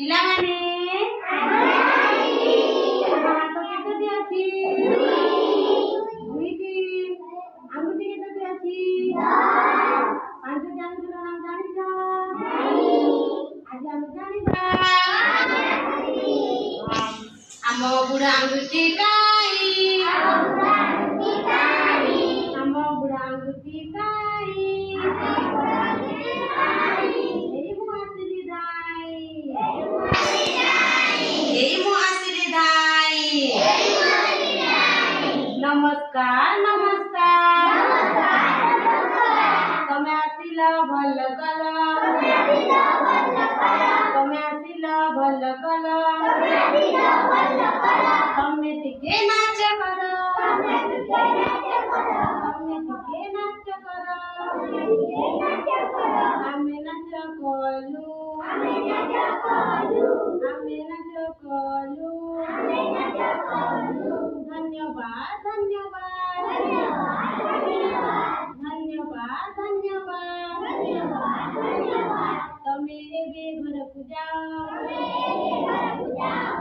ପିଲାମାନେ ହାତ କେତୋଟି ଅଛି? ଦୁଇଟି। ଆଙ୍ଗୁଠି କେତୋଟି ଅଛି? ପାଞ୍ଚଟି ଆଙ୍ଗୁଠିର ନାମ ଜାଣିଛ? ଆଜି ଆମେ ଜାଣିବା ଆମ ବୁଢ଼ା ଆଙ୍ଗୁଠି କାଇଁ, ଆମ ବୁଢ଼ା ଆଙ୍ଗୁଠି କାଇଁ, ଏଇ ମୁଁ ଆସିଲି ଧାଇଁ, ଏଇ ମୁଁ ଆସିଲି ଧାଇଁ। ନମସ୍କାର ନମସ୍କାର, ତମେ ଆସିଲ ଭଲ କଲ, ତମେ ଆସିଲ ଭଲ କଲ, ତମେ ଟିକେ ନାଚ କର, ତମେ ଟିକେ ନାଚ କର, ଆମେ ନାଚ କଲୁ, ଆମେ ନାଚ କଲୁ। ଧନ୍ୟବାଦ ଧନ୍ୟବାଦ, ଧନ୍ୟବାଦ ଧନ୍ୟବାଦ। ତମେ ଏବେ ଘରକୁ ଯାଅ,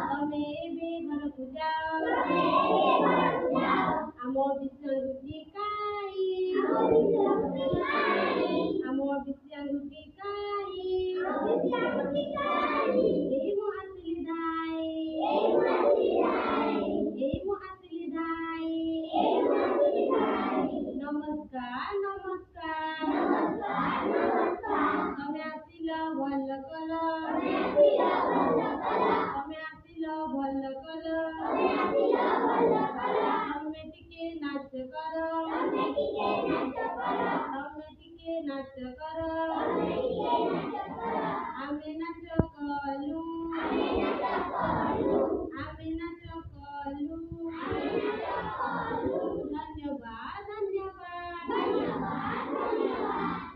ତମେ ଏବେ ଘରକୁ ଯାଅ। ଆମ ବିଷାଙ୍ଗୁଠି କାଇଁ, ଆମ ବିଷାଙ୍ଗୁଠି କାଇଁ, ଏଇ ମୁଁ ଆସିଲି ଧାଇଁ, ଏଇ ମୁଁ ଆସିଲି ଧାଇଁ। ନମସ୍କାର ନମସ୍କାର, ତମେ ଆସିଲ ଭଲ କଲ, ତମେ ଆସିଲ ଭଲ କଲ। ତମେ ଟିକେ ନାଚ କର, ତମେ ଟିକେ ନାଚ କର। ଆମେ ନାଚ କଲୁ, ଆମେ ନାଚ କଲୁ। ଧନ୍ୟବାଦ ଧନ୍ୟବାଦ,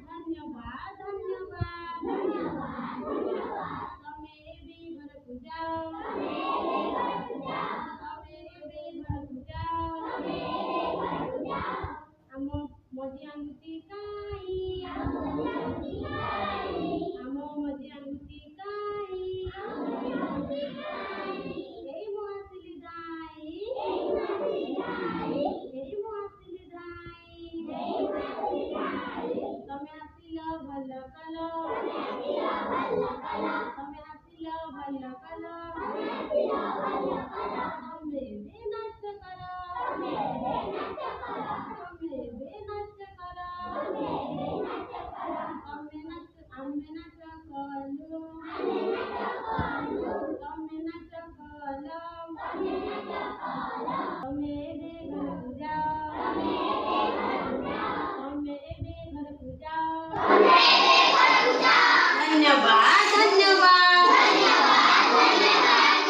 ଧନ୍ୟବାଦ ଧନ୍ୟବାଦ। ତମେ ଏବେ ଘରକୁ ଯାଅ, ତମେ ଏବେ ଘରକୁ ଯାଅ। ଆମ ମଝି ଆଙ୍ଗୁଠି କାଇଁ, ଆମ ମଝି ଆଙ୍ଗୁଠି କାଇଁ, ଏଇ ମୁଁ ଆସିଲି ଧାଇଁ, ଏଇ ମୁଁ ଆସିଲି ଧାଇଁ। ତମେ ଆସିଲ ଭଲ କଲ, ତମେ ଆସିଲ ଭଲ କଲ। ତମେ ଏବେ ନାଚ କର, ତମେ ଏବେ ନାଚ କର। ଆମେ ନାଚ କଲୁ, ତମେ ନାଚ କଲ। ତମେ ଏବେ ଘରକୁ ଯାଅ, ତମେ ଏବେ ଘରକୁ ଯାଅ। ଧନ୍ୟବାଦ ଧନ୍ୟବାଦ,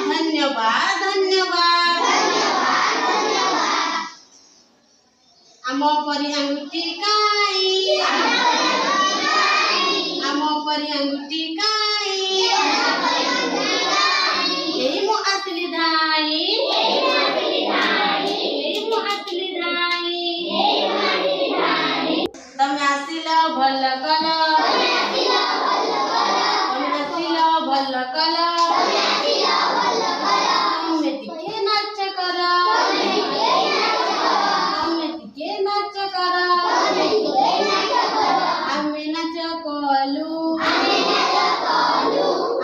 ଧନ୍ୟବାଦ ଧନ୍ୟବାଦ। ଆମ ପରି ଆଙ୍ଗୁଠି କାଇଁ, ଆମ ପରି ଆଙ୍ଗୁଠି କାଇଁ, ଏଇ ମୁଁ ଆସିଲି ଧାଇଁ, ଏଇ ମୁଁ ଆସିଲି ଧାଇଁ। ତମେ ଆସିଲ ଭଲ କଲ, ତମେ ଆସିଲ ଭଲ କଲ। ତମେ ଟିକେ ନାଚ କର, ତମେ ଟିକେ ନାଚ କର। ଆମେ ନାଚ କଲୁ,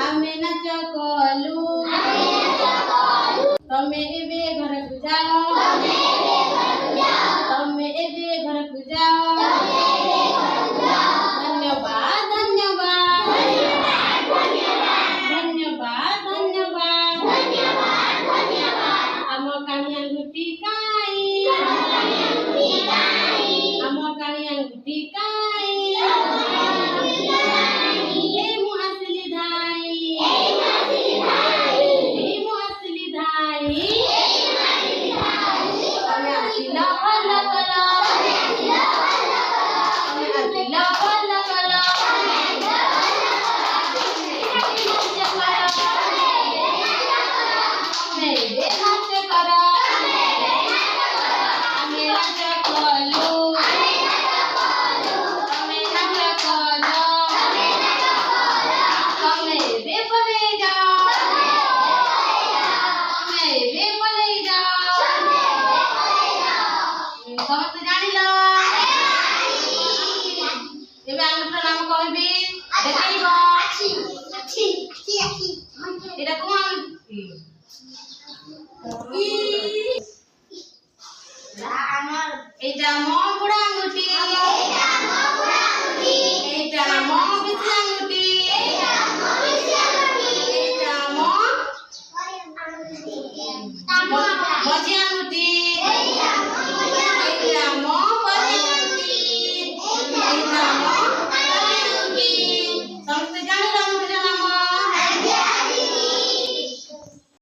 ଆମେ ନାଚ କଲୁ। ତମେ ଏବେ ଘରକୁ ଯାଅ, ତମେ ଏବେ ଘରକୁ ଯାଅ। ଧନ୍ୟବାଦ ଧନ୍ୟବାଦ, ଧନ୍ୟବାଦ ଧନ୍ୟବାଦ। ଆମ କାଣି ଆଙ୍ଗୁଠି କାଇଁ, ଆମ କାଣି ଆଙ୍ଗୁଠି କାଇଁ, ଏଇ ମୁଁ ଆସିଲି ଧାଇଁ, ଏଇ ମୁଁ ଆସିଲି ଧାଇଁ। କହିବି ଦେଖେଇବ ଏଇଟା କଣ